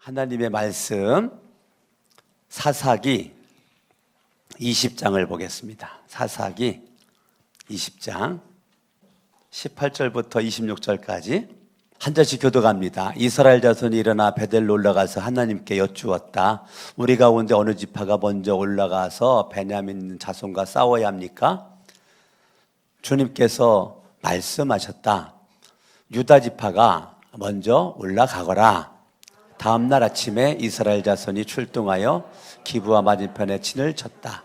하나님의 말씀 사사기 20장을 보겠습니다. 사사기 20장 18절부터 26절까지 한 절씩 교독합니다. 이스라엘 자손이 일어나 베델로 올라가서 하나님께 여쭈었다. 우리 가운데 어느 지파가 먼저 올라가서 베냐민 자손과 싸워야 합니까? 주님께서 말씀하셨다. 유다 지파가 먼저 올라가거라. 다음 날 아침에 이스라엘 자손이 출동하여 기브와 맞은편에 진을 쳤다.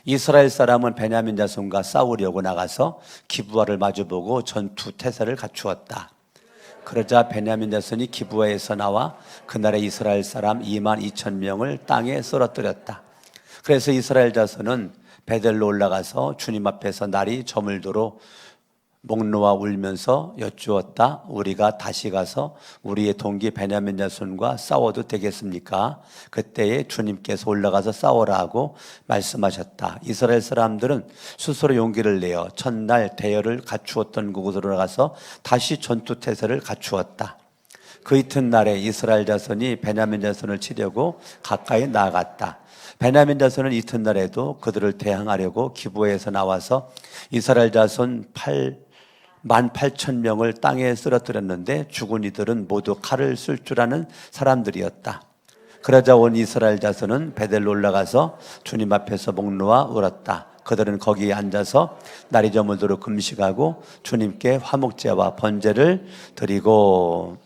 이스라엘 사람은 베냐민 자손과 싸우려고 나가서 기브와를 마주보고 전투 태세를 갖추었다. 그러자 베냐민 자손이 기브와에서 나와 그날의 이스라엘 사람 22,000명을 땅에 쓰러뜨렸다. 그래서 이스라엘 자손은 베델로 올라가서 주님 앞에서 날이 저물도록 목 놓아 울면서 여쭈었다. 우리가 다시 가서 우리의 동기 베냐민 자손과 싸워도 되겠습니까? 그때에 주님께서 올라가서 싸워라 하고 말씀하셨다. 이스라엘 사람들은 스스로 용기를 내어 첫날 대열을 갖추었던 곳으로 나가서 다시 전투 태세를 갖추었다. 그 이튿날에 이스라엘 자손이 베냐민 자손을 치려고 가까이 나아갔다. 베냐민 자손은 이튿날에도 그들을 대항하려고 기브에서 나와서 이스라엘 자손 18,000명을 땅에 쓰러뜨렸는데 죽은 이들은 모두 칼을 쓸 줄 아는 사람들이었다. 그러자 온 이스라엘 자손은 베델로 올라가서 주님 앞에서 목 놓아 울었다. 그들은 거기에 앉아서 날이 저물도록 금식하고 주님께 화목제와 번제를 드리고,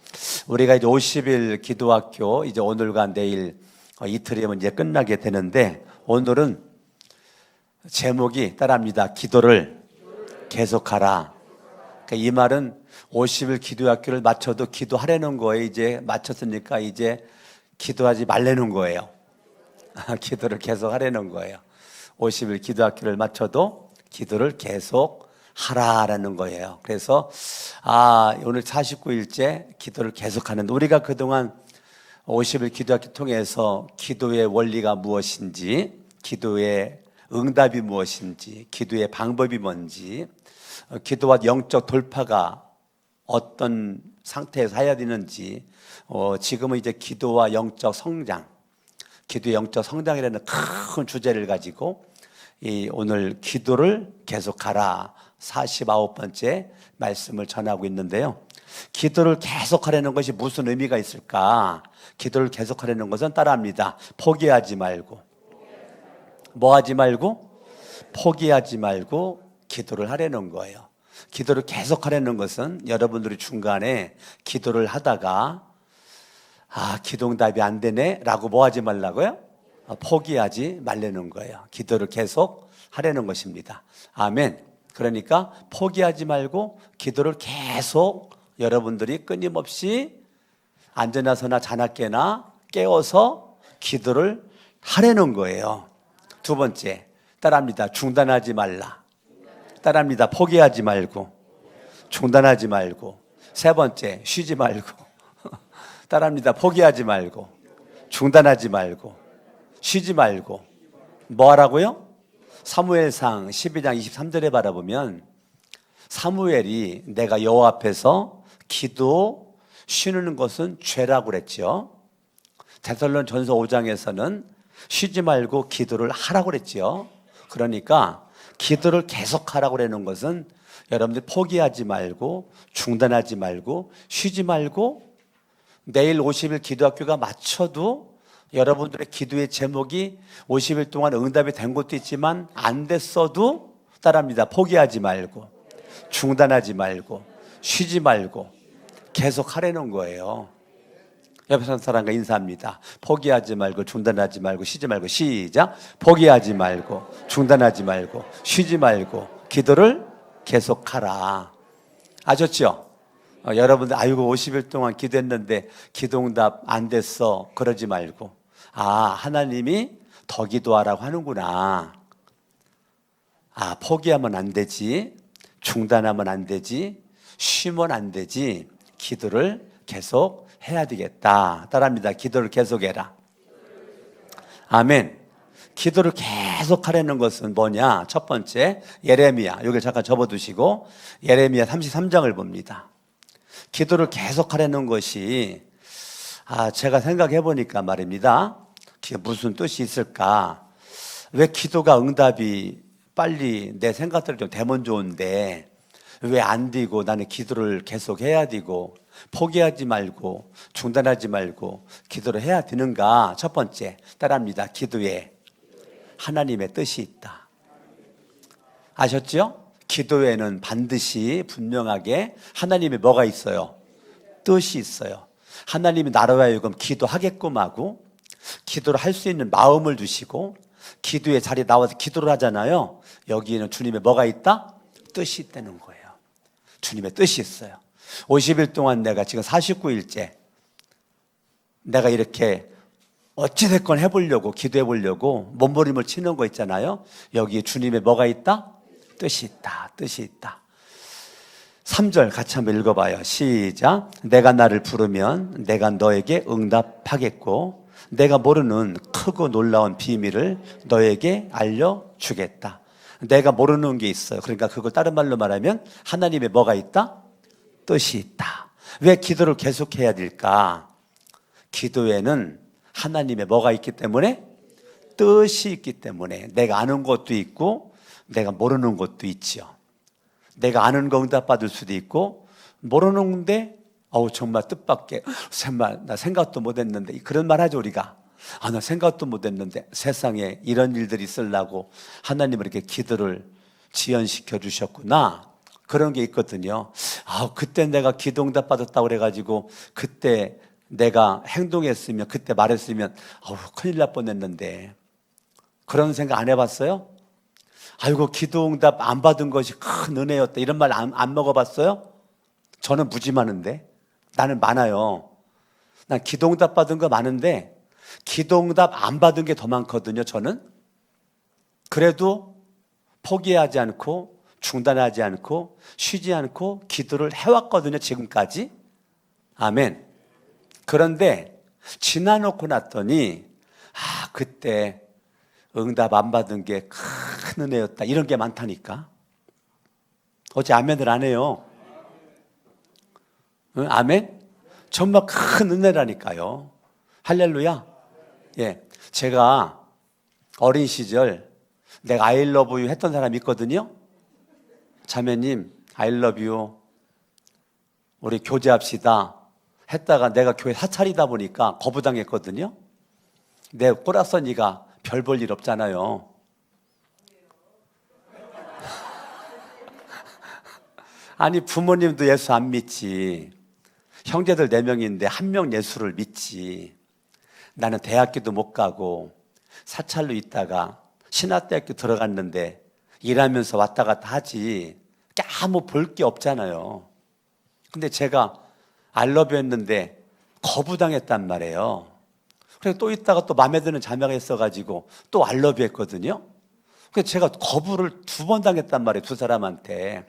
우리가 이제 50일 기도학교 이제 오늘과 내일 이틀이면 이제 끝나게 되는데, 오늘은 제목이 따라합니다. 기도를 계속하라. 이 말은 50일 기도학교를 마쳐도 기도하려는 거예요. 이제 마쳤으니까 이제 기도하지 말라는 거예요. 기도를 계속 하려는 거예요. 50일 기도학교를 마쳐도 기도를 계속 하라라는 거예요. 그래서 오늘 49일째 기도를 계속 하는데, 우리가 그동안 50일 기도학교 통해서 기도의 원리가 무엇인지, 기도의 응답이 무엇인지, 기도의 방법이 뭔지, 기도와 영적 돌파가 어떤 상태에서 해야 되는지, 지금은 이제 기도와 영적 성장, 기도의 영적 성장이라는 큰 주제를 가지고 오늘 기도를 계속하라 49번째 말씀을 전하고 있는데요. 기도를 계속하려는 것이 무슨 의미가 있을까? 기도를 계속하려는 것은 따라합니다. 포기하지 말고, 뭐 하지 말고? 포기하지 말고 기도를 하려는 거예요. 기도를 계속하려는 것은 여러분들이 중간에 기도를 하다가 기도응답이 안 되네 라고 뭐 하지 말라고요? 포기하지 말라는 거예요. 기도를 계속 하려는 것입니다. 아멘. 그러니까 포기하지 말고 기도를 계속 여러분들이 끊임없이 앉아나서나 자나깨나 깨워서 기도를 하려는 거예요. 두 번째, 따라합니다. 중단하지 말라. 따라합니다. 포기하지 말고, 중단하지 말고. 세 번째, 쉬지 말고. 따라합니다. 포기하지 말고, 중단하지 말고, 쉬지 말고. 뭐 하라고요? 사무엘상 12장 23절에 바라보면 사무엘이 내가 여호와 앞에서 기도 쉬는 것은 죄라고 그랬죠. 데살로니가전서 5장에서는 쉬지 말고 기도를 하라고 그랬죠. 그러니까 기도를 계속하라고 그러는 것은 여러분들 포기하지 말고, 중단하지 말고, 쉬지 말고, 내일 50일 기도학교가 마쳐도 여러분들의 기도의 제목이 50일 동안 응답이 된 것도 있지만 안 됐어도 따라합니다. 포기하지 말고, 중단하지 말고, 쉬지 말고 계속 하라는 거예요. 옆에 사는 사람과 인사합니다. 포기하지 말고, 중단하지 말고, 쉬지 말고. 시작. 포기하지 말고, 중단하지 말고, 쉬지 말고 기도를 계속하라. 아셨죠? 여러분들 아이고 50일 동안 기도했는데 기도응답 안 됐어 그러지 말고, 하나님이 더 기도하라고 하는구나. 포기하면 안 되지, 중단하면 안 되지, 쉬면 안 되지, 기도를 계속 해야 되겠다. 따라합니다. 기도를 계속해라. 아멘. 기도를 계속하려는 것은 뭐냐? 첫 번째, 예레미야. 여기 잠깐 접어두시고 예레미야 33장을 봅니다. 기도를 계속하려는 것이 제가 생각해 보니까 말입니다. 그게 무슨 뜻이 있을까? 왜 기도가 응답이 빨리 내 생각대로 좀 되면 좋은데 왜 안 되고 나는 기도를 계속 해야 되고 포기하지 말고 중단하지 말고 기도를 해야 되는가? 첫 번째, 따라합니다. 기도에 하나님의 뜻이 있다. 아셨죠? 기도에는 반드시 분명하게 하나님의 뭐가 있어요? 뜻이 있어요. 하나님이 나로 하여금 기도하게끔 하고 기도를 할 수 있는 마음을 주시고 기도의 자리에 나와서 기도를 하잖아요. 여기에는 주님의 뭐가 있다? 뜻이 있다는 거예요. 주님의 뜻이 있어요. 50일 동안 내가 지금 49일째 내가 이렇게 어찌됐건 해보려고 기도해보려고 몸부림을 치는 거 있잖아요. 여기에 주님의 뭐가 있다? 뜻이 있다. 뜻이 있다. 3절 같이 한번 읽어봐요. 시작. 내가 나를 부르면 내가 너에게 응답하겠고 내가 모르는 크고 놀라운 비밀을 너에게 알려주겠다. 내가 모르는 게 있어요. 그러니까 그걸 다른 말로 말하면 하나님의 뭐가 있다? 뜻이 있다. 왜 기도를 계속해야 될까? 기도에는 하나님의 뭐가 있기 때문에? 뜻이 있기 때문에 내가 아는 것도 있고 내가 모르는 것도 있죠. 내가 아는 거 응답받을 수도 있고 모르는데 정말 뜻밖의 정말 나 생각도 못했는데 그런 말 하죠 우리가. 나 생각도 못했는데 세상에 이런 일들이 있으려고 하나님은 이렇게 기도를 지연시켜 주셨구나. 그런 게 있거든요. 그때 내가 기도 응답 받았다고 그래가지고 그때 내가 행동했으면 그때 말했으면 큰일 날 뻔했는데 그런 생각 안 해봤어요? 아이고 기도 응답 안 받은 것이 큰 은혜였다 이런 말 안 먹어봤어요? 저는 무지 많은데 나는 많아요. 난 기도 응답 받은 거 많은데 기도 응답 안 받은 게 더 많거든요. 저는 그래도 포기하지 않고 중단하지 않고 쉬지 않고 기도를 해왔거든요. 지금까지. 아멘. 그런데 지나놓고 났더니 그때 응답 안 받은 게 큰 은혜였다 이런 게 많다니까. 어째 아멘을 안 해요? 응? 아멘? 정말 큰 은혜라니까요. 할렐루야. 예, 제가 어린 시절 내가 I love you 했던 사람이 있거든요. 자매님 I love you 우리 교제합시다 했다가 내가 교회 사찰이다 보니까 거부당했거든요. 내 꼬라서니가 별 볼 일 없잖아요. 아니 부모님도 예수 안 믿지. 형제들 4명인데 1명 예수를 믿지. 나는 대학교도 못 가고 사찰로 있다가 신학대학교 들어갔는데 일하면서 왔다 갔다 하지. 아무 볼 게 없잖아요. 근데 제가 알러뷰 했는데 거부당했단 말이에요. 그래서 또 있다가 또 마음에 드는 자매가 있어가지고 또 알러뷰 했거든요. 그래서 제가 거부를 2번 당했단 말이에요. 2사람한테.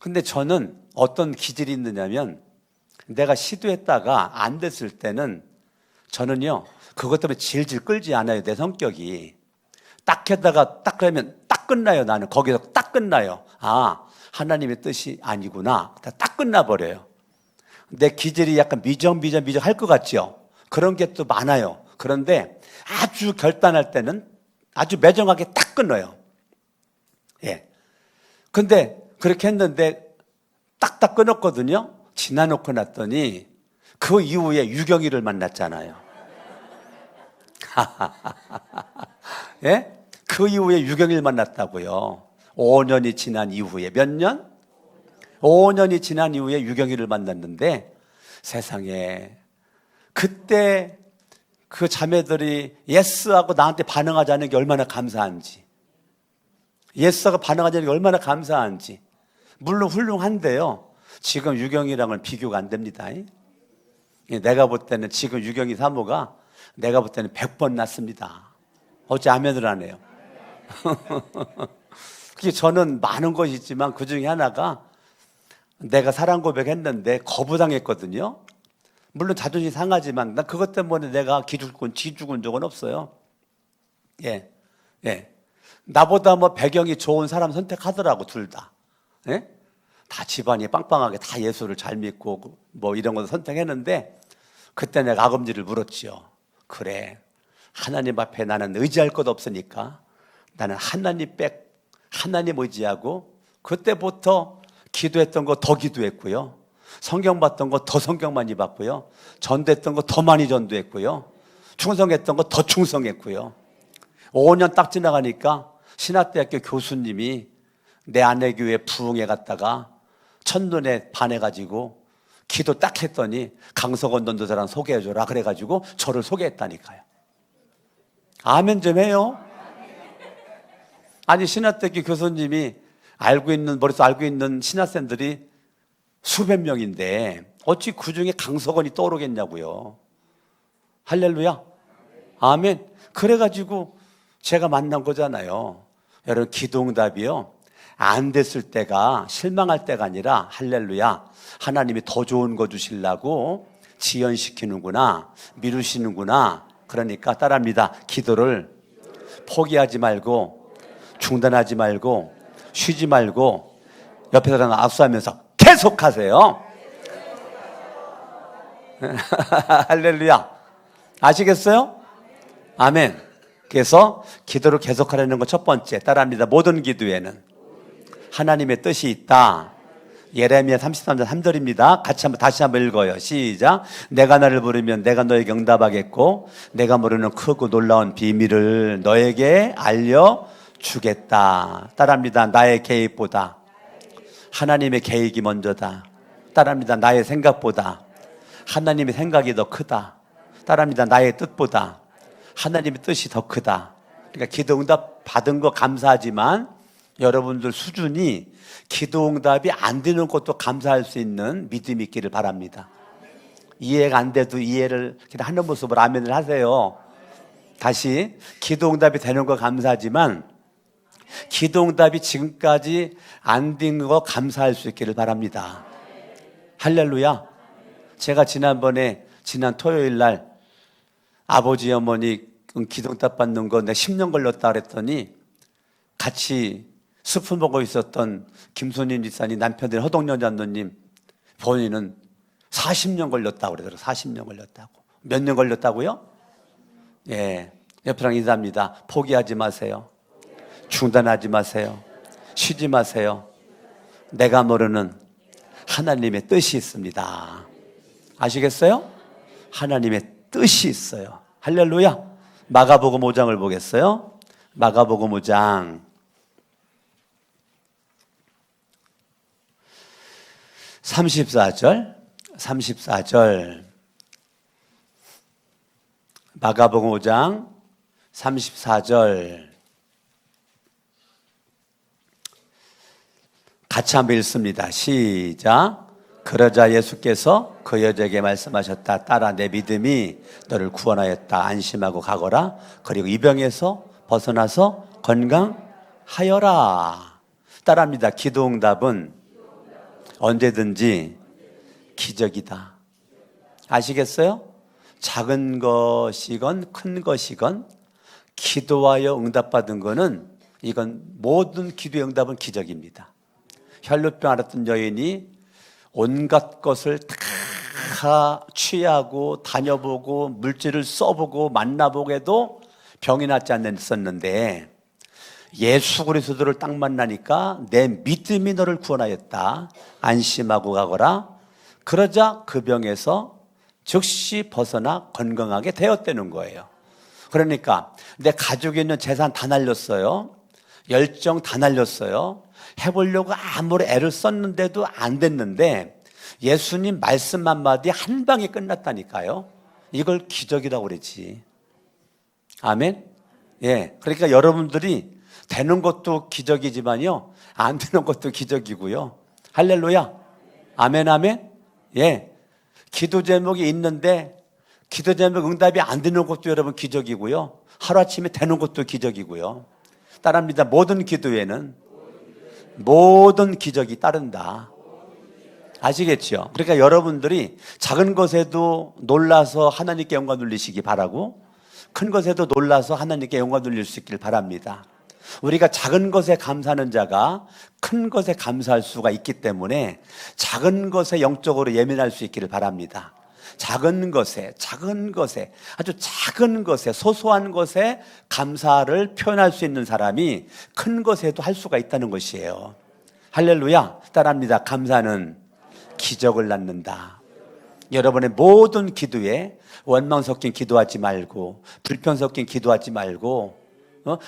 근데 저는 어떤 기질이 있느냐면 내가 시도했다가 안 됐을 때는 저는요 그것 때문에 질질 끌지 않아요. 내 성격이 딱 했다가 딱 그러면 딱 끝나요. 나는 거기서 딱 끝나요. 하나님의 뜻이 아니구나. 딱 끝나버려요. 내 기질이 약간 미적할 것 같죠. 그런 게 또 많아요. 그런데 아주 결단할 때는 아주 매정하게 딱 끊어요. 예. 근데 그렇게 했는데 딱딱 끊었거든요. 지나놓고 났더니 그 이후에 유경이를 만났잖아요. 예? 그 이후에 유경이를 만났다고요. 5년이 지난 이후에 몇 년? 5년이 지난 이후에 유경이를 만났는데 세상에 그때 그 자매들이 예스하고 나한테 반응하지 않은 게 얼마나 감사한지, 예스하고 반응하지 않은 게 얼마나 감사한지. 물론 훌륭한데요 지금 유경이랑은 비교가 안 됩니다. 내가 볼 때는 지금 유경이 사모가 내가 볼 때는 100번 낫습니다. 어째 아멘을 안 해요? 그게 저는 많은 것이 있지만 그 중에 하나가 내가 사랑 고백했는데 거부당했거든요. 물론 자존심 상하지만 난 그것 때문에 내가 기죽은 적은 없어요. 예, 예. 나보다 뭐 배경이 좋은 사람 선택하더라고 둘 다. 예? 다 집안이 빵빵하게 다 예수를 잘 믿고 뭐 이런 거 선택했는데 그때 내가 아금니를 물었지요. 그래, 하나님 앞에 나는 의지할 것 없으니까 나는 하나님 의지하고, 그때부터 기도했던 거 더 기도했고요, 성경 봤던 거 더 성경 많이 봤고요, 전도했던 거 더 많이 전도했고요, 충성했던 거 더 충성했고요. 5년 딱 지나가니까 신학대학교 교수님이 내 아내 교회 부흥회 갔다가 첫눈에 반해가지고 기도 딱 했더니 강석원 전도사랑 소개해줘라 그래가지고 저를 소개했다니까요. 아멘 좀 해요. 아니, 신학대학교 교수님이 머릿속에 알고 있는 신학생들이 수백 명인데 어찌 그 중에 강석원이 떠오르겠냐고요. 할렐루야. 아멘. 그래가지고 제가 만난 거잖아요. 여러분, 기도응답이요, 안 됐을 때가, 실망할 때가 아니라 할렐루야, 하나님이 더 좋은 거 주시려고 지연시키는구나, 미루시는구나. 그러니까 따라합니다. 기도를 포기하지 말고, 중단하지 말고, 쉬지 말고, 옆에 사람 악수하면서 계속하세요. 할렐루야. 아시겠어요? 아멘. 그래서 기도를 계속하려는 거 첫 번째, 따라합니다. 모든 기도에는 하나님의 뜻이 있다. 예레미야 33장 3절입니다. 다시 한번 읽어요. 시작. 내가 나를 부르면 내가 너에게 응답하겠고 내가 모르는 크고 놀라운 비밀을 너에게 알려주겠다. 따라합니다. 나의 계획보다 하나님의 계획이 먼저다. 따라합니다. 나의 생각보다 하나님의 생각이 더 크다. 따라합니다. 나의 뜻보다 하나님의 뜻이 더 크다. 그러니까 기도 응답 받은 거 감사하지만 여러분들 수준이 기도 응답이 안 되는 것도 감사할 수 있는 믿음이 있기를 바랍니다. 이해가 안 돼도 이해를 하는 모습으로 아멘을 하세요. 다시, 기도 응답이 되는 거 감사하지만 기도 응답이 지금까지 안 된 거 감사할 수 있기를 바랍니다. 할렐루야. 제가 지난 토요일 날 아버지 어머니 기도 응답 받는 거 내가 10년 걸렸다 그랬더니 같이 스푼 보고 있었던 김순인 집사님 남편들 허동연 장로님 본인은 40년 걸렸다고 그러더라고요. 40년 걸렸다고. 몇 년 걸렸다고요? 예, 옆이랑 인사합니다. 포기하지 마세요. 중단하지 마세요. 쉬지 마세요. 내가 모르는 하나님의 뜻이 있습니다. 아시겠어요? 하나님의 뜻이 있어요. 할렐루야. 마가복음 5장을 보겠어요. 마가복음 5장 34절. 마가복음 5장 34절. 같이 한번 읽습니다. 시작. 그러자 예수께서 그 여자에게 말씀하셨다. 딸아, 내 믿음이 너를 구원하였다. 안심하고 가거라. 그리고 이 병에서 벗어나서 건강하여라. 따라합니다. 기도 응답은 언제든지 기적이다. 아시겠어요? 작은 것이건 큰 것이건 기도하여 응답받은 거는, 이건 모든 기도의 응답은 기적입니다. 혈루병 앓았던 여인이 온갖 것을 다 취하고 다녀보고 물질을 써보고 만나보고 해도 병이 낫지 않았었는데 예수 그리스도를 딱 만나니까 내 믿음이 너를 구원하였다. 안심하고 가거라. 그러자 그 병에서 즉시 벗어나 건강하게 되었다는 거예요. 그러니까 내 가족에 있는 재산 다 날렸어요. 열정 다 날렸어요. 해보려고 아무리 애를 썼는데도 안 됐는데 예수님 말씀 한마디 한 방에 끝났다니까요. 이걸 기적이라고 그랬지. 아멘. 예, 그러니까 여러분들이 되는 것도 기적이지만요, 안 되는 것도 기적이고요. 할렐루야. 아멘, 아멘. 예, 기도 제목이 있는데 기도 제목 응답이 안 되는 것도 여러분 기적이고요, 하루아침에 되는 것도 기적이고요. 따라합니다. 모든 기도에는 모든 기적이 따른다. 아시겠죠? 그러니까 여러분들이 작은 것에도 놀라서 하나님께 영광 돌리시기 바라고, 큰 것에도 놀라서 하나님께 영광 돌릴 수 있길 바랍니다. 우리가 작은 것에 감사하는 자가 큰 것에 감사할 수가 있기 때문에 작은 것에 영적으로 예민할 수 있기를 바랍니다. 작은 것에 아주 작은 것에 소소한 것에 감사를 표현할 수 있는 사람이 큰 것에도 할 수가 있다는 것이에요. 할렐루야. 따라합니다. 감사는 기적을 낳는다. 여러분의 모든 기도에 원망 섞인 기도하지 말고, 불평 섞인 기도하지 말고,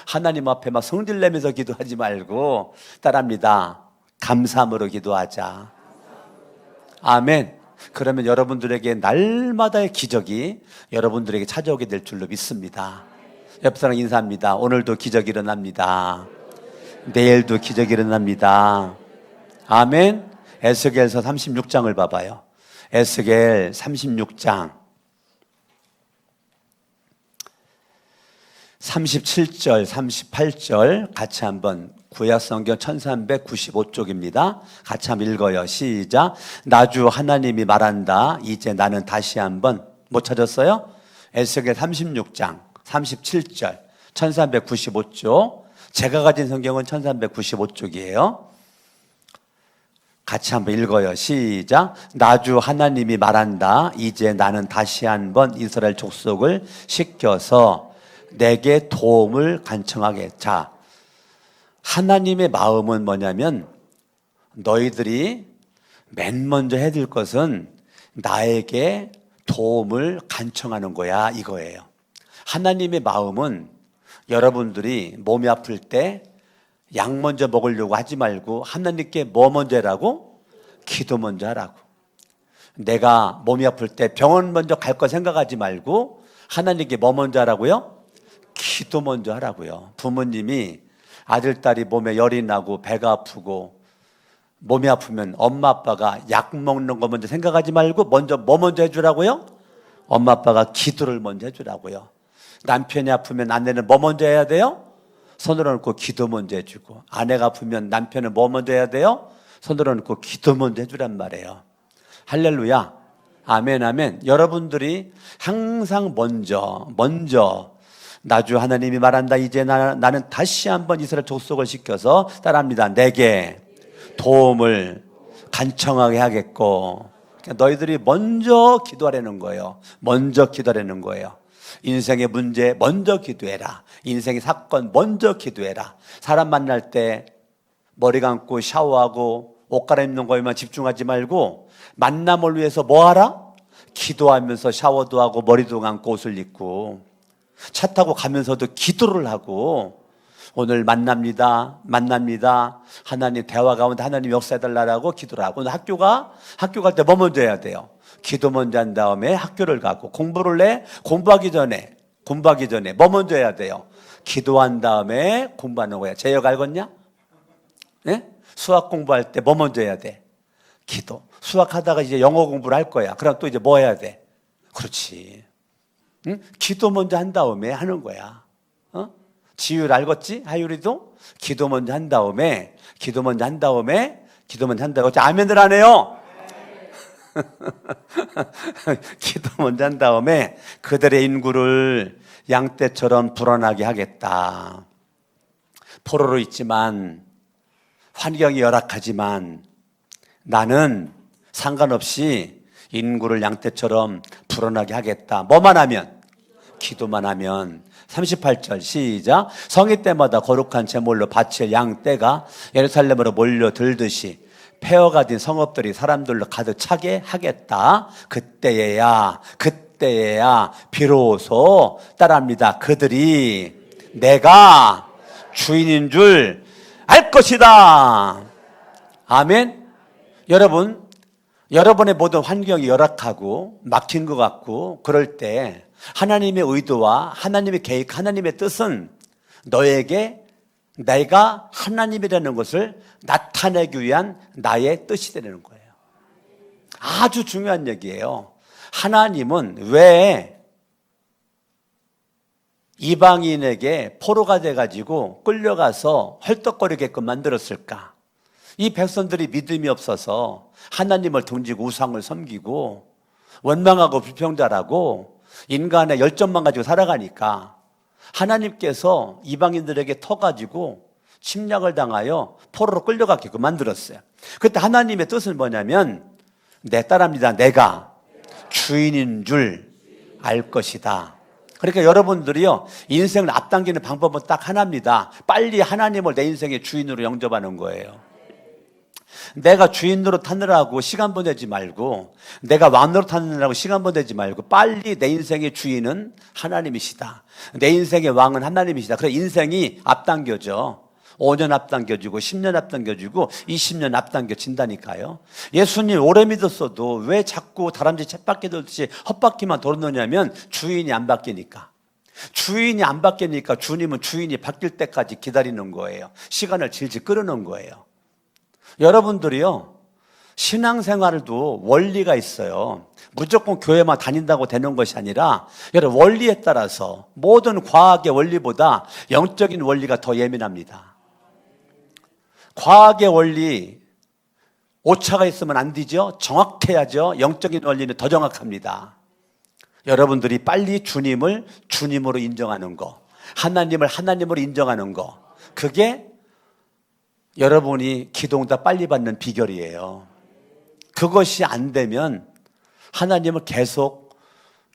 하나님 앞에 막 성질 내면서 기도하지 말고, 따라합니다. 감사함으로 기도하자. 아멘. 그러면 여러분들에게 날마다의 기적이 여러분들에게 찾아오게 될 줄로 믿습니다. 옆 사람 인사합니다. 오늘도 기적이 일어납니다. 내일도 기적이 일어납니다. 아멘. 에스겔서 36장을 봐봐요. 에스겔 36장 37절 38절 같이 한번, 구약성경 1395쪽입니다. 같이 한번 읽어요. 시작. 나주 하나님이 말한다. 이제 나는 다시 한번. 못 찾았어요? 에스겔 36장 37절 1395쪽. 제가 가진 성경은 1395쪽이에요. 같이 한번 읽어요. 시작. 나주 하나님이 말한다. 이제 나는 다시 한번 이스라엘 족속을 시켜서 내게 도움을 간청하게. 자, 하나님의 마음은 뭐냐면 너희들이 맨 먼저 해야 될 것은 나에게 도움을 간청하는 거야, 이거예요. 하나님의 마음은 여러분들이 몸이 아플 때 약 먼저 먹으려고 하지 말고 하나님께 뭐 먼저 하라고? 기도 먼저 하라고. 내가 몸이 아플 때 병원 먼저 갈 거 생각하지 말고 하나님께 뭐 먼저 하라고요? 기도 먼저 하라고요. 부모님이 아들, 딸이 몸에 열이 나고 배가 아프고 몸이 아프면 엄마, 아빠가 약 먹는 거 먼저 생각하지 말고 먼저 뭐 먼저 해주라고요? 엄마, 아빠가 기도를 먼저 해주라고요. 남편이 아프면 아내는 뭐 먼저 해야 돼요? 손을 얹고 기도 먼저 해주고, 아내가 아프면 남편은 뭐 먼저 해야 돼요? 손을 얹고 기도 먼저 해주란 말이에요. 할렐루야. 아멘, 아멘. 여러분들이 항상 먼저 나주 하나님이 말한다. 이제 나는 다시 한번 이스라엘 족속을 시켜서, 따라합니다. 내게 도움을 간청하게 하겠고. 그러니까 너희들이 먼저 기도하라는 거예요. 먼저 기도하라는 거예요. 인생의 문제 먼저 기도해라. 인생의 사건 먼저 기도해라. 사람 만날 때 머리 감고 샤워하고 옷 갈아입는 거에만 집중하지 말고 만남을 위해서 뭐 하라? 기도하면서 샤워도 하고 머리도 감고 옷을 입고 차 타고 가면서도 기도를 하고, 오늘 만납니다. 하나님 대화 가운데 하나님 역사해달라고 기도를 하고, 오늘 학교 갈 때 뭐 먼저 해야 돼요? 기도 먼저 한 다음에 학교를 가고, 공부를 해? 공부하기 전에 뭐 먼저 해야 돼요? 기도한 다음에 공부하는 거야. 제역 알겠냐? 네? 수학 공부할 때 뭐 먼저 해야 돼? 기도. 수학하다가 이제 영어 공부를 할 거야. 그럼 또 이제 뭐 해야 돼? 그렇지. 응? 기도 먼저 한 다음에 하는 거야. 지율 알겠지? 하율이도 기도 먼저 한 다음에 아멘들 안 해요? 기도 먼저 한 다음에 그들의 인구를 양떼처럼 불어나게 하겠다. 포로로 있지만, 환경이 열악하지만 나는 상관없이 인구를 양떼처럼 불어나게 하겠다. 뭐만 하면? 기도만 하면. 38절 시작. 성회 때마다 거룩한 제물로 바칠 양떼가 예루살렘으로 몰려들듯이 폐허가 된 성읍들이 사람들로 가득 차게 하겠다. 그때에야 비로소, 따라합니다, 그들이 내가 주인인 줄 알 것이다. 아멘. 여러분의 모든 환경이 열악하고 막힌 것 같고 그럴 때 하나님의 의도와 하나님의 계획, 하나님의 뜻은 너에게 내가 하나님이라는 것을 나타내기 위한 나의 뜻이 되는 거예요. 아주 중요한 얘기예요. 하나님은 왜 이방인에게 포로가 돼가지고 끌려가서 헐떡거리게끔 만들었을까? 이 백성들이 믿음이 없어서 하나님을 등지고 우상을 섬기고 원망하고 불평자라고 인간의 열정만 가지고 살아가니까 하나님께서 이방인들에게 터가지고 침략을 당하여 포로로 끌려가게끔 만들었어요. 그때 하나님의 뜻은 뭐냐면, 따라합니다, 내가 주인인 줄 알 것이다. 그러니까 여러분들이요, 인생을 앞당기는 방법은 딱 하나입니다. 빨리 하나님을 내 인생의 주인으로 영접하는 거예요. 내가 주인으로 타느라고 시간 보내지 말고, 내가 왕으로 타느라고 시간 보내지 말고, 빨리 내 인생의 주인은 하나님이시다. 내 인생의 왕은 하나님이시다. 그래서 인생이 앞당겨져. 5년 앞당겨지고 10년 앞당겨지고 20년 앞당겨진다니까요. 예수님 오래 믿었어도 왜 자꾸 다람쥐 쳇바퀴 돌듯이 헛바퀴만 돌느냐면 주인이 안 바뀌니까. 주인이 안 바뀌니까 주님은 주인이 바뀔 때까지 기다리는 거예요. 시간을 질질 끌어놓은 거예요. 여러분들이요, 신앙생활도 원리가 있어요. 무조건 교회만 다닌다고 되는 것이 아니라 여러분, 원리에 따라서 모든 과학의 원리보다 영적인 원리가 더 예민합니다. 과학의 원리 오차가 있으면 안 되죠. 정확해야죠. 영적인 원리는 더 정확합니다. 여러분들이 빨리 주님을 주님으로 인정하는 거, 하나님을 하나님으로 인정하는 거, 그게 여러분이 기도응답 빨리 받는 비결이에요. 그것이 안 되면 하나님을 계속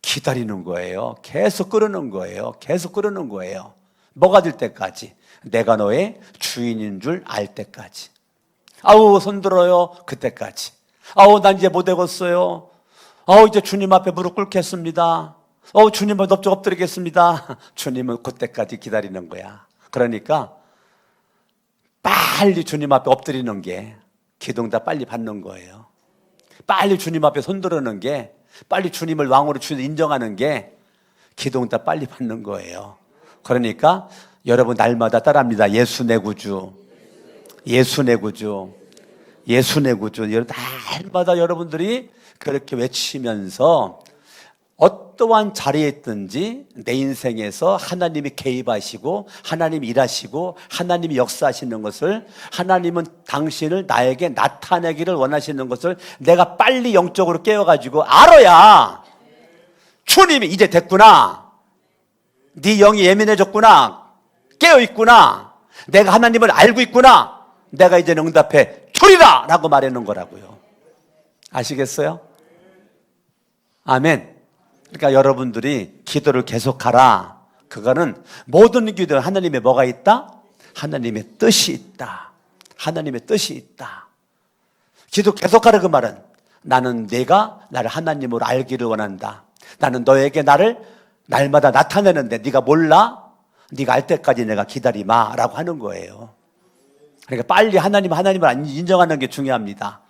기다리는 거예요. 계속 끌어놓은 거예요. 계속 끌어놓은 거예요. 뭐가 될 때까지? 내가 너의 주인인 줄 알 때까지. 아우, 손들어요. 그때까지. 아우, 난 이제 못 되겠어요. 아우, 이제 주님 앞에 무릎 꿇겠습니다. 주님 앞에 넙죽 엎드리겠습니다. 주님은 그때까지 기다리는 거야. 그러니까 빨리 주님 앞에 엎드리는 게 기도응답 빨리 받는 거예요. 빨리 주님 앞에 손들어는 게, 빨리 주님을 왕으로 인정하는 게 기도응답 빨리 받는 거예요. 그러니까 여러분 날마다 따라합니다. 예수 내 구주, 예수 내 구주, 예수 내 구주. 날마다 여러분들이 그렇게 외치면서 어떠한 자리에 있든지 내 인생에서 하나님이 개입하시고 하나님이 일하시고 하나님이 역사하시는 것을, 하나님은 당신을 나에게 나타내기를 원하시는 것을 내가 빨리 영적으로 깨워가지고 알아야 주님이 이제 됐구나, 네 영이 예민해졌구나, 깨어있구나, 내가 하나님을 알고 있구나, 내가 이제 응답해 주리라 라고 말하는 거라고요. 아시겠어요? 아멘. 그러니까 여러분들이 기도를 계속하라. 그거는 모든 기도에 하나님의 뭐가 있다? 하나님의 뜻이 있다. 하나님의 뜻이 있다. 기도 계속하라 그 말은, 나는 네가 나를 하나님으로 알기를 원한다. 나는 너에게 나를 날마다 나타내는데 네가 몰라? 네가 알 때까지 내가 기다리마 라고 하는 거예요. 그러니까 빨리 하나님을 인정하는 게 중요합니다.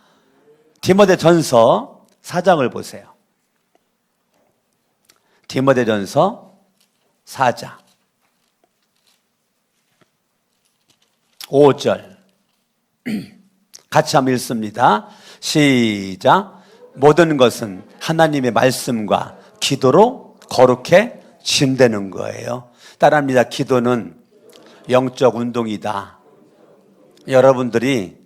디모데전서 4장을 보세요. 디모데전서 4장 5절 같이 한번 읽습니다. 시작. 모든 것은 하나님의 말씀과 기도로 거룩해진다는 거예요. 따라합니다. 기도는 영적 운동이다. 여러분들이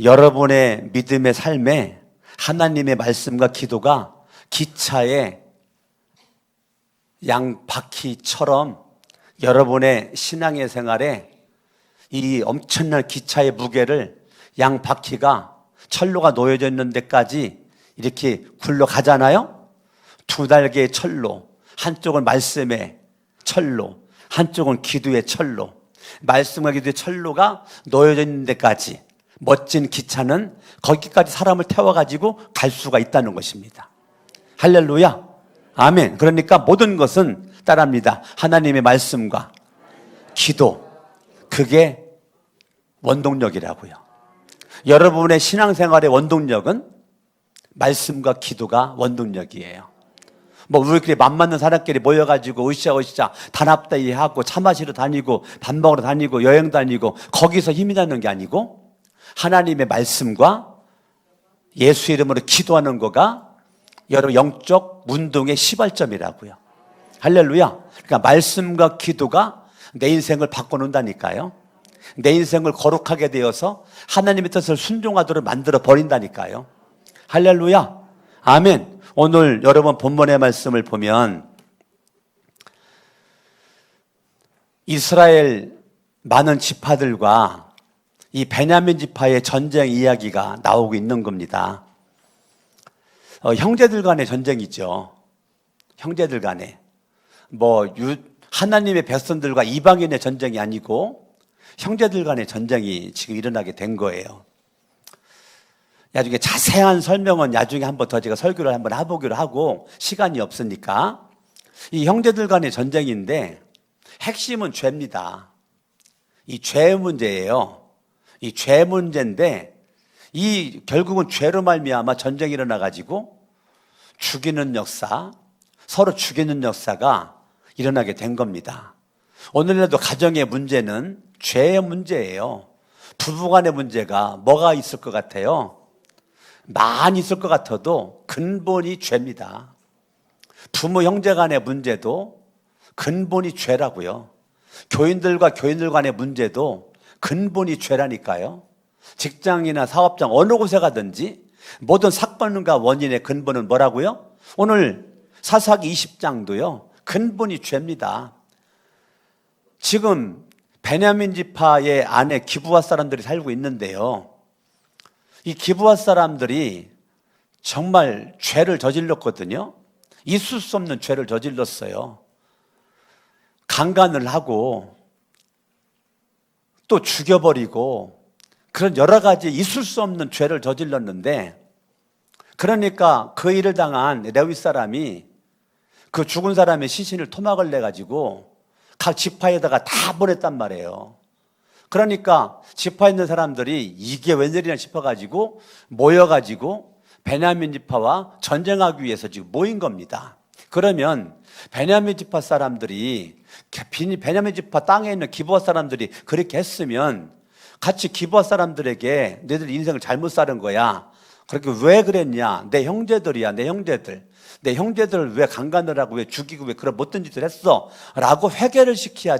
여러분의 믿음의 삶에 하나님의 말씀과 기도가 기차의 양바퀴처럼 여러분의 신앙의 생활에 이 엄청난 기차의 무게를, 양바퀴가 철로가 놓여져 있는 데까지 이렇게 굴러가잖아요. 두 달개의 철로, 한쪽은 말씀의 철로, 한쪽은 기도의 철로. 말씀과 기도의 철로가 놓여져 있는 데까지 멋진 기차는 거기까지 사람을 태워가지고 갈 수가 있다는 것입니다. 할렐루야. 아멘. 그러니까 모든 것은 따라합니다. 하나님의 말씀과 기도, 그게 원동력이라고요. 여러분의 신앙생활의 원동력은 말씀과 기도가 원동력이에요. 우리끼리 맘맞는 사람끼리 모여가지고 으쌰으쌰 단합대회 하고 차 마시러 다니고 밥 먹으러 다니고 여행 다니고 거기서 힘이 나는 게 아니고, 하나님의 말씀과 예수 이름으로 기도하는 거가 여러분 영적 운동의 시발점이라고요. 할렐루야. 그러니까 말씀과 기도가 내 인생을 바꿔놓는다니까요. 내 인생을 거룩하게 되어서 하나님의 뜻을 순종하도록 만들어 버린다니까요. 할렐루야. 아멘. 오늘 여러분 본문의 말씀을 보면 이스라엘 많은 지파들과 이 베냐민 지파의 전쟁 이야기가 나오고 있는 겁니다. 형제들 간의 전쟁이죠. 형제들 간에. 하나님의 백성들과 이방인의 전쟁이 아니고 형제들 간의 전쟁이 지금 일어나게 된 거예요. 나중에 자세한 설명은 나중에 한번 더 제가 설교를 한번 해보기로 하고, 시간이 없으니까. 이 형제들 간의 전쟁인데 핵심은 죄입니다. 이 죄 문제예요. 이 죄 문제인데 결국은 죄로 말미암아 전쟁이 일어나가지고 죽이는 역사, 서로 죽이는 역사가 일어나게 된 겁니다. 오늘날도 가정의 문제는 죄의 문제예요. 부부간의 문제가 뭐가 있을 것 같아요? 많이 있을 것 같아도 근본이 죄입니다. 부모 형제 간의 문제도 근본이 죄라고요. 교인들과 교인들 간의 문제도 근본이 죄라니까요. 직장이나 사업장 어느 곳에 가든지 모든 사건과 원인의 근본은 뭐라고요? 오늘 사사기 20장도요 근본이 죄입니다. 지금 베냐민 지파의 안에 기브아 사람들이 살고 있는데요, 이 기브아 사람들이 정말 죄를 저질렀거든요. 있을 수 없는 죄를 저질렀어요. 강간을 하고 또 죽여버리고 그런 여러 가지 있을 수 없는 죄를 저질렀는데, 그러니까 그 일을 당한 레위 사람이 그 죽은 사람의 시신을 토막을 내가지고 각 지파에다가 다 보냈단 말이에요. 그러니까 지파에 있는 사람들이 이게 웬일이냐 싶어가지고 모여가지고 베냐민 지파와 전쟁하기 위해서 지금 모인 겁니다. 그러면 베냐민 지파 사람들이, 베냐민 지파 땅에 있는 기브아 사람들이 그렇게 했으면 같이 기브아 사람들에게 너희들 인생을 잘못 사는 거야, 그렇게 왜 그랬냐, 내 형제들이야, 내 형제들을 왜 강간을 하고 왜 죽이고 왜 그런 못된 짓을 했어 라고 회개를 시켜야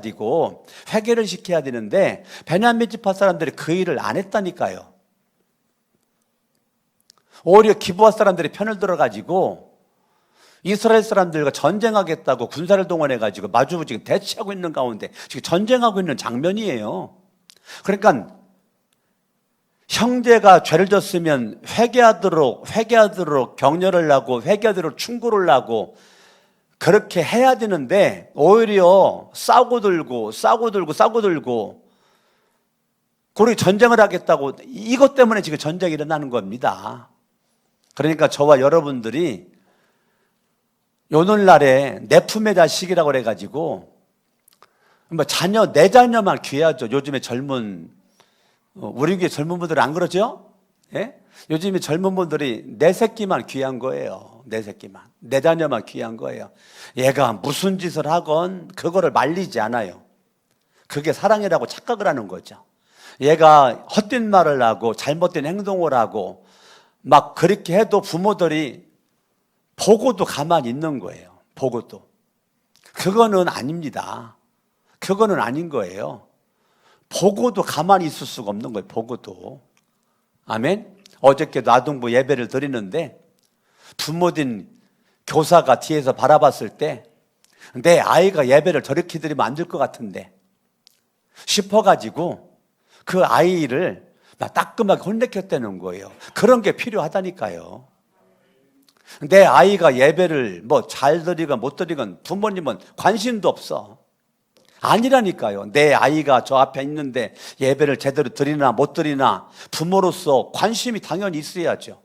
되는데 베냐민 지파 사람들이 그 일을 안 했다니까요. 오히려 기브아 사람들이 편을 들어가지고 이스라엘 사람들과 전쟁하겠다고 군사를 동원해가지고 마주 지금 대치하고 있는 가운데 지금 전쟁하고 있는 장면이에요. 그러니까 형제가 죄를 졌으면 회개하도록 격려를 하고 회개하도록 충고를 하고 그렇게 해야 되는데 오히려 싸고 들고 그리고 전쟁을 하겠다고, 이것 때문에 지금 전쟁이 일어나는 겁니다. 그러니까 저와 여러분들이 오늘날에 내 품의 자식이라고 그래가지고 내 자녀만 귀하죠. 요즘에 우리 교회 젊은 분들은 안 그러죠? 예? 요즘에 젊은 분들이 내 새끼만 귀한 거예요. 내 새끼만. 내 자녀만 귀한 거예요. 얘가 무슨 짓을 하건 그거를 말리지 않아요. 그게 사랑이라고 착각을 하는 거죠. 얘가 헛된 말을 하고 잘못된 행동을 하고 막 그렇게 해도 부모들이 보고도 가만히 있는 거예요. 보고도. 그거는 아닙니다. 그거는 아닌 거예요. 보고도 가만히 있을 수가 없는 거예요. 보고도. 아멘. 어저께도 아동부 예배를 드리는데 부모된 교사가 뒤에서 바라봤을 때 내 아이가 예배를 저렇게 드리면 안 될 것 같은데 싶어가지고 그 아이를 따끔하게 혼내켰다는 거예요. 그런 게 필요하다니까요. 내 아이가 예배를 잘 드리건 못 드리건 부모님은 관심도 없어. 아니라니까요. 내 아이가 저 앞에 있는데 예배를 제대로 드리나 못 드리나 부모로서 관심이 당연히 있어야죠.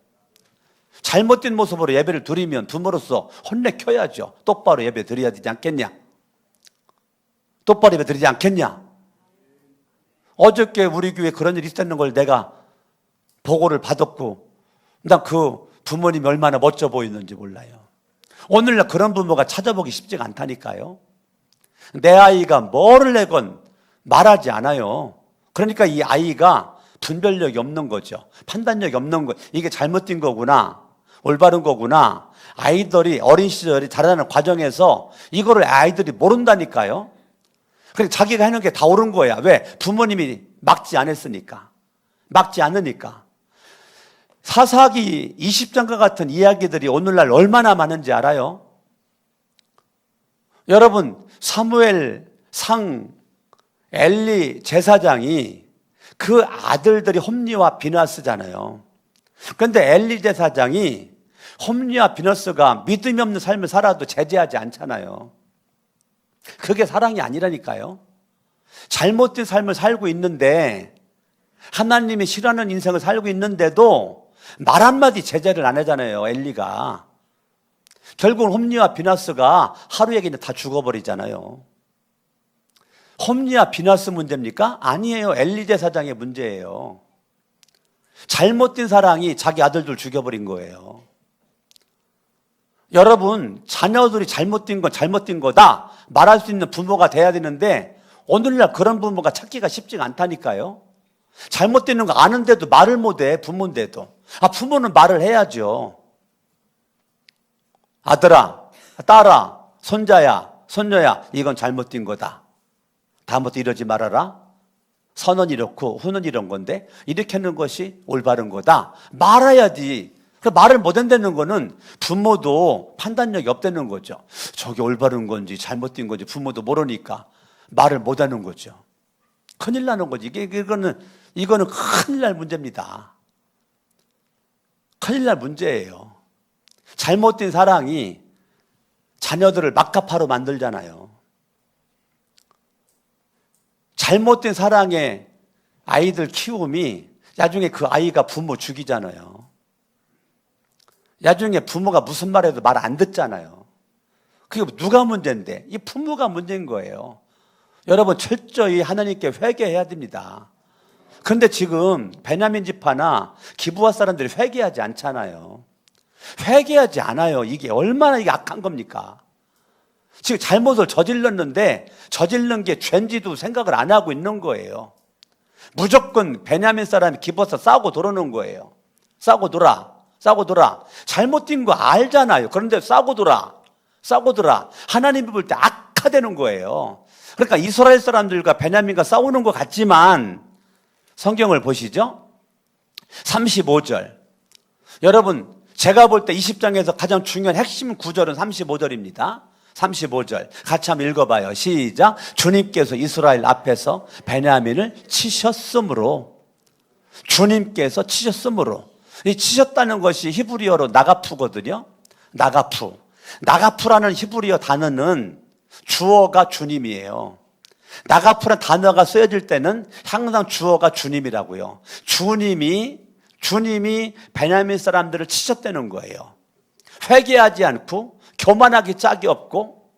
잘못된 모습으로 예배를 드리면 부모로서 혼내켜야죠. 똑바로 예배 드려야 되지 않겠냐? 똑바로 예배 드리지 않겠냐? 어저께 우리 교회에 그런 일이 있었는 걸 내가 보고를 받았고 난 그 부모님이 얼마나 멋져 보이는지 몰라요. 오늘날 그런 부모가 찾아보기 쉽지가 않다니까요. 내 아이가 뭐를 내건 말하지 않아요. 그러니까 이 아이가 분별력이 없는 거죠. 판단력이 없는 거. 이게 잘못된 거구나, 올바른 거구나. 아이들이 어린 시절에 자라나는 과정에서 이거를 아이들이 모른다니까요. 그러니까 자기가 하는 게 다 옳은 거야. 왜? 부모님이 막지 않았으니까. 막지 않으니까. 사사기 20장과 같은 이야기들이 오늘날 얼마나 많은지 알아요? 여러분, 사무엘 상 엘리 제사장이 그 아들들이 홈리와 비나스잖아요. 그런데 엘리 제사장이 홈리와 비너스가 믿음이 없는 삶을 살아도 제재하지 않잖아요. 그게 사랑이 아니라니까요. 잘못된 삶을 살고 있는데, 하나님이 싫어하는 인생을 살고 있는데도 말 한마디 제재를 안 하잖아요, 엘리가. 결국은 홈리와 비너스가 하루에 그냥 다 죽어버리잖아요. 홈리와 비너스 문제입니까? 아니에요. 엘리 제사장의 문제예요. 잘못된 사랑이 자기 아들들 죽여버린 거예요. 여러분, 자녀들이 잘못된 건 잘못된 거다 말할 수 있는 부모가 돼야 되는데, 오늘날 그런 부모가 찾기가 쉽지가 않다니까요. 잘못되는 거 아는데도 말을 못해, 부모인데도. 부모는 말을 해야죠. 아들아, 딸아, 손자야, 손녀야, 이건 잘못된 거다. 다음부터 이러지 말아라. 선은 이렇고 후는 이런 건데 이렇게 하는 것이 올바른 거다. 말해야지. 말을 못 한다는 거는 부모도 판단력이 없다는 거죠. 저게 올바른 건지 잘못된 건지 부모도 모르니까 말을 못 하는 거죠. 큰일 나는 거지. 이거는 큰일 날 문제입니다. 큰일 날 문제예요. 잘못된 사랑이 자녀들을 막가파로 만들잖아요. 잘못된 사랑에 아이들 키움이 나중에 그 아이가 부모 죽이잖아요. 나중에 부모가 무슨 말해도 말 안 듣잖아요. 그게 누가 문제인데? 이 부모가 문제인 거예요. 여러분, 철저히 하나님께 회개해야 됩니다. 그런데 지금 베냐민 지파나 기브아 사람들이 회개하지 않잖아요. 회개하지 않아요. 이게 얼마나 이게 악한 겁니까? 지금 잘못을 저질렀는데 저질른 게 죄인지도 생각을 안 하고 있는 거예요. 무조건 베냐민 사람이 기브아서 싸우고 돌아오는 거예요. 싸우고 돌아. 잘못된 거 알잖아요. 그런데 싸우고 돌아. 하나님이 볼 때 악화되는 거예요. 그러니까 이스라엘 사람들과 베냐민과 싸우는 것 같지만 성경을 보시죠. 35절. 여러분, 제가 볼 때 20장에서 가장 중요한 핵심 구절은 35절입니다. 35절 같이 한번 읽어봐요. 시작. 주님께서 이스라엘 앞에서 베냐민을 치셨으므로. 주님께서 치셨으므로. 이 치셨다는 것이 히브리어로 나가푸거든요. 나가푸라는 히브리어 단어는 주어가 주님이에요. 나가푸라는 단어가 쓰여질 때는 항상 주어가 주님이라고요. 주님이 베냐민 사람들을 치셨다는 거예요. 회개하지 않고 교만하기 짝이 없고,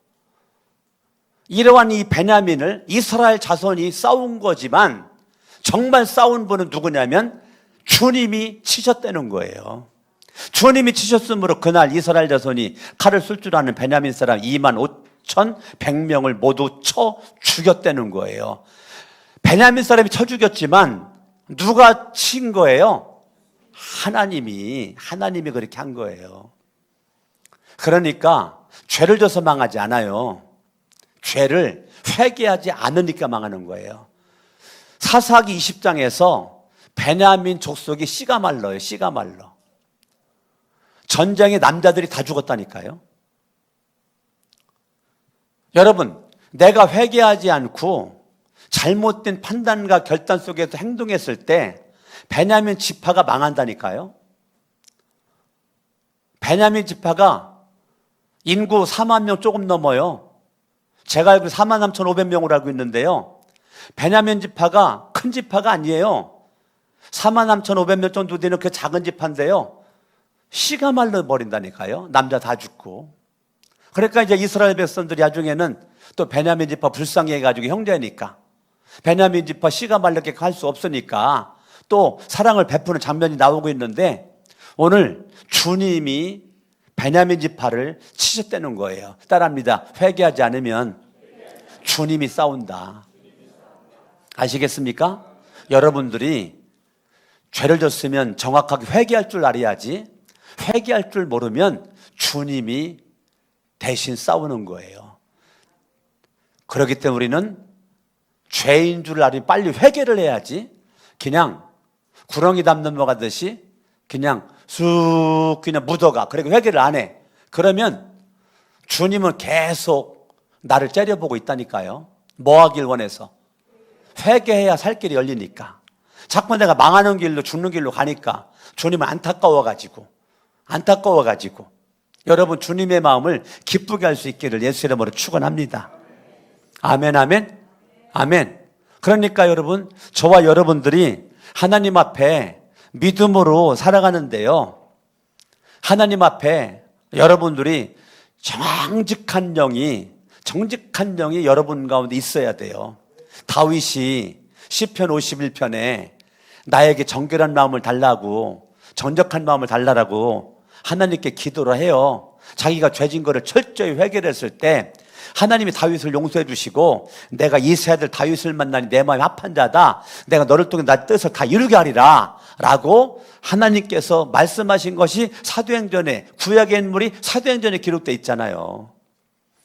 이러한 이 베냐민을 이스라엘 자손이 싸운 거지만 정말 싸운 분은 누구냐면 주님이 치셨다는 거예요. 주님이 치셨으므로 그날 이스라엘 자손이 칼을 쓸 줄 아는 베냐민 사람 25,100명을 모두 쳐 죽였다는 거예요. 베냐민 사람이 쳐 죽였지만 누가 친 거예요? 하나님이 그렇게 한 거예요. 그러니까 죄를 져서 망하지 않아요. 죄를 회개하지 않으니까 망하는 거예요. 사사기 20장에서 베냐민 족속이 씨가 말라요. 전쟁에 남자들이 다 죽었다니까요. 여러분, 내가 회개하지 않고 잘못된 판단과 결단 속에서 행동했을 때 베냐민 지파가 망한다니까요. 베냐민 지파가 인구 4만 명 조금 넘어요. 제가 알고 43,500명으로 알고 있는데요. 베냐민 지파가 큰 지파가 아니에요. 43,500명 정도 되는 그 작은 지파인데요. 씨가 말라버린다니까요. 남자 다 죽고. 그러니까 이제 이스라엘 백성들이 나중에는 또 베냐민 지파 불쌍히 해가지고 형제니까 베냐민 지파 씨가 말르게 할 수 없으니까 또 사랑을 베푸는 장면이 나오고 있는데, 오늘 주님이 베냐민 지파를 치셨다는 거예요. 따라합니다. 회개하지 않으면 주님이 싸운다. 아시겠습니까? 여러분들이 죄를 졌으면 정확하게 회개할 줄 알아야지, 회개할 줄 모르면 주님이 대신 싸우는 거예요. 그렇기 때문에 우리는 죄인 줄 알으니 빨리 회개를 해야지, 그냥 구렁이 담는 거 가듯이 그냥 쑥 그냥 묻어가. 그리고 회개를 안 해. 그러면 주님은 계속 나를 째려보고 있다니까요. 뭐 하길 원해서? 회개해야 살 길이 열리니까. 자꾸 내가 망하는 길로 죽는 길로 가니까 주님은 안타까워가지고 안타까워가지고 여러분 주님의 마음을 기쁘게 할 수 있기를 예수 이름으로 축원합니다. 아멘, 아멘, 아멘. 그러니까 여러분, 저와 여러분들이 하나님 앞에 믿음으로 살아가는데요, 하나님 앞에 여러분들이 정직한 영이 여러분 가운데 있어야 돼요. 다윗이 시편 51편에 나에게 정결한 마음을 달라고, 정직한 마음을 달라고 하나님께 기도를 해요. 자기가 죄진 거를 철저히 회개했을 때 하나님이 다윗을 용서해 주시고, 내가 이세 아들 다윗을 만나니 내 마음이 합한 자다, 내가 너를 통해 나 뜻을 다 이루게 하리라 라고 하나님께서 말씀하신 것이 사도행전에, 구약의 인물이 사도행전에 기록되어 있잖아요.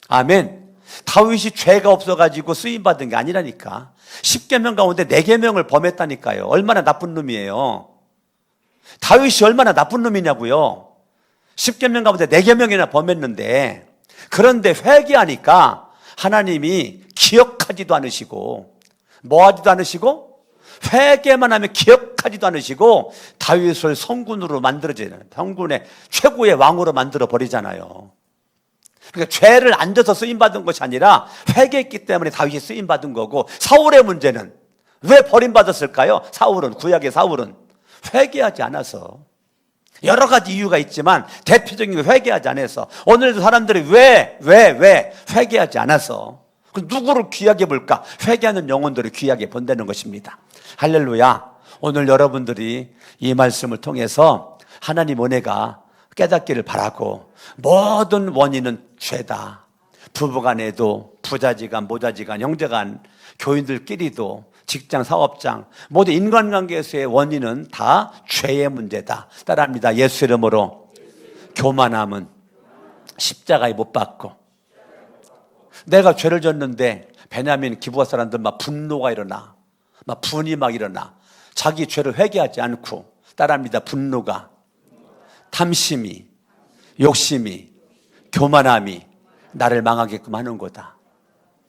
아멘. 다윗이 죄가 없어가지고 쓰임받은 게 아니라니까. 10계명 가운데 4계명을 범했다니까요. 얼마나 나쁜 놈이에요. 다윗이 얼마나 나쁜 놈이냐고요. 10계명 가운데 4계명이나 범했는데, 그런데 회개하니까 하나님이 기억하지도 않으시고, 뭐 하지도 않으시고, 회개만 하면 기억하지도 않으시고 다윗을 성군으로 만들어지는, 성군의 최고의 왕으로 만들어 버리잖아요. 그러니까 죄를 안 져서 쓰임받은 것이 아니라 회개했기 때문에 다윗이 쓰임받은 거고, 사울의 문제는 왜 버림받았을까요? 사울은, 구약의 사울은 회개하지 않아서. 여러 가지 이유가 있지만 대표적인 게 회개하지 않아서. 오늘도 사람들이 왜 회개하지 않아서. 누구를 귀하게 볼까? 회개하는 영혼들을 귀하게 본다는 것입니다. 할렐루야. 오늘 여러분들이 이 말씀을 통해서 하나님 은혜가 깨닫기를 바라고, 모든 원인은 죄다. 부부간에도, 부자지간, 모자지간, 형제간, 교인들끼리도, 직장, 사업장, 모든 인간관계에서의 원인은 다 죄의 문제다. 따라합니다. 예수 이름으로. 교만함은 십자가에 못 박고. 내가 죄를 졌는데 베냐민 기브아 사람들 막 분노가 일어나, 막 분이 막 일어나. 자기 죄를 회개하지 않고. 따라합니다. 분노가, 탐심이, 욕심이, 교만함이 나를 망하게끔 하는 거다.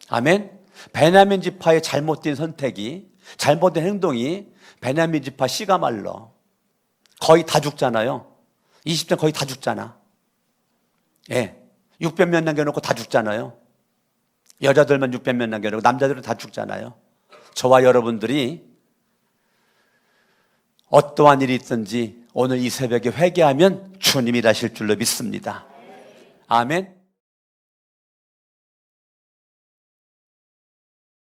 아멘. 베냐민 지파의 잘못된 선택이, 잘못된 행동이 베냐민 지파 씨가 말러 거의 다 죽잖아요. 20대 거의 다 죽잖아. 예, 600명 남겨놓고 다 죽잖아요. 여자들만 600명 남겨놓고 남자들은 다 죽잖아요. 저와 여러분들이 어떠한 일이 있든지 오늘 이 새벽에 회개하면 주님이 일하실 줄로 믿습니다. 아멘.